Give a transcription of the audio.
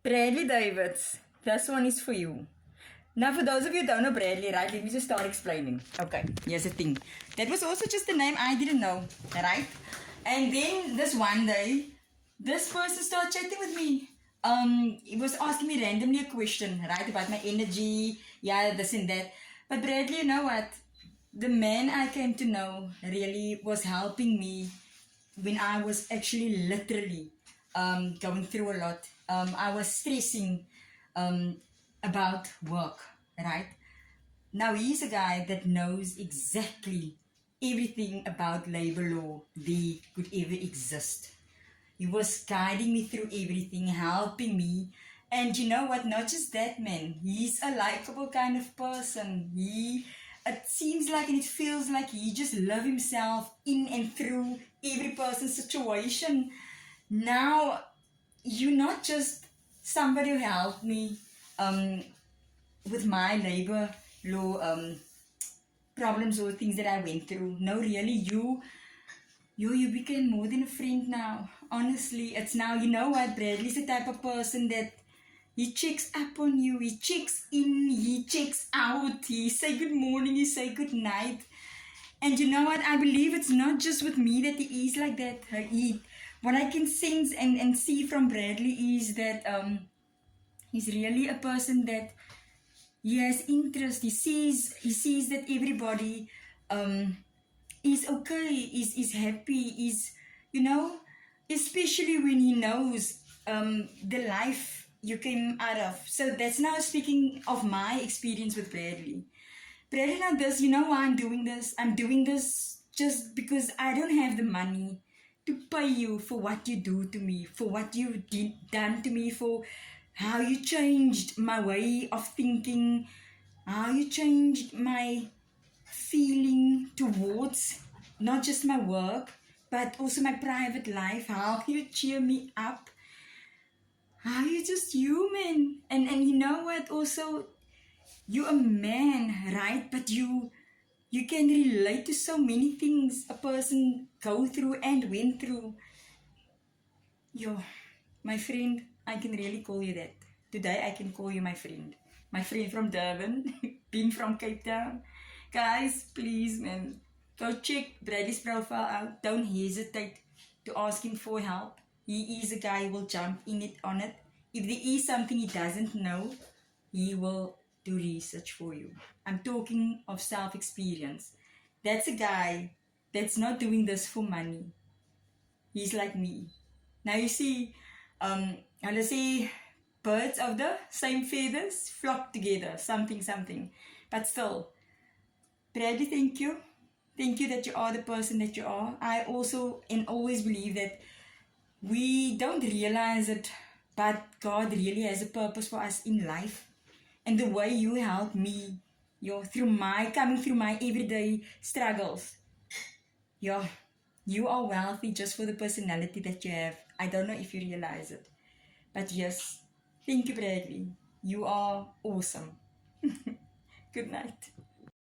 Bradley Davids, this one is for you. Now, for those of you who don't know Bradley, right, let me just start explaining. Okay, here's the thing. That was also just a name I didn't know, right? And then this one day, this person started chatting with me. He was asking me randomly a question, right, about my energy, yeah, this and that. But Bradley, you know what? The man I came to know really was helping me when I was actually literally going through a lot. I was stressing um, about work, right? Now he's a guy that knows exactly everything about labor law they could ever exist. He was guiding me through everything, helping me. And you know what? Not just that, man. He's a likable kind of person. It seems like and it feels like he just loves himself in and through every person's situation. Now, you're not just somebody who helped me um, with my labor law problems or things that I went through. No, really, you became more than a friend now. Honestly, it's now, you know what, Bradley's the type of person that he checks up on you, he checks in, he checks out, he say good morning, he say good night. And you know what, I believe it's not just with me that he is like that. What I can sense and see from Bradley is that he's really a person that he has interest. He sees that everybody um, is okay, is happy, is, you know, especially when he knows the life you came out of. So that's now speaking of my experience with Bradley. Bradley, now this, you know why I'm doing this? I'm doing this just because I don't have the money to pay you for what you do to me, for what you've done to me, for how you changed my way of thinking, how you changed my feeling towards not just my work, but also my private life, how you cheer me up, how you just human. And you know what, also, you're a man, right? But you can relate to so many things a person go through and went through. Yo, my friend, I can really call you that. Today I can call you my friend. My friend from Durban, being from Cape Town. Guys, please, man, go check Bradley's profile out. Don't hesitate to ask him for help. He is a guy who will jump in it on it. If there is something he doesn't know, he will do research for you. I'm talking of self-experience. That's a guy that's not doing this for money. He's like me. Now you see, let's say birds of the same feathers flock together, something, something. But still, Bradley, thank you. Thank you that you are the person that you are. I also and always believe that we don't realize it, but God really has a purpose for us in life. And the way you help me, coming through my everyday struggles, you are wealthy just for the personality that you have. I don't know if you realize it. But yes, thank you, Bradley. You are awesome. Good night.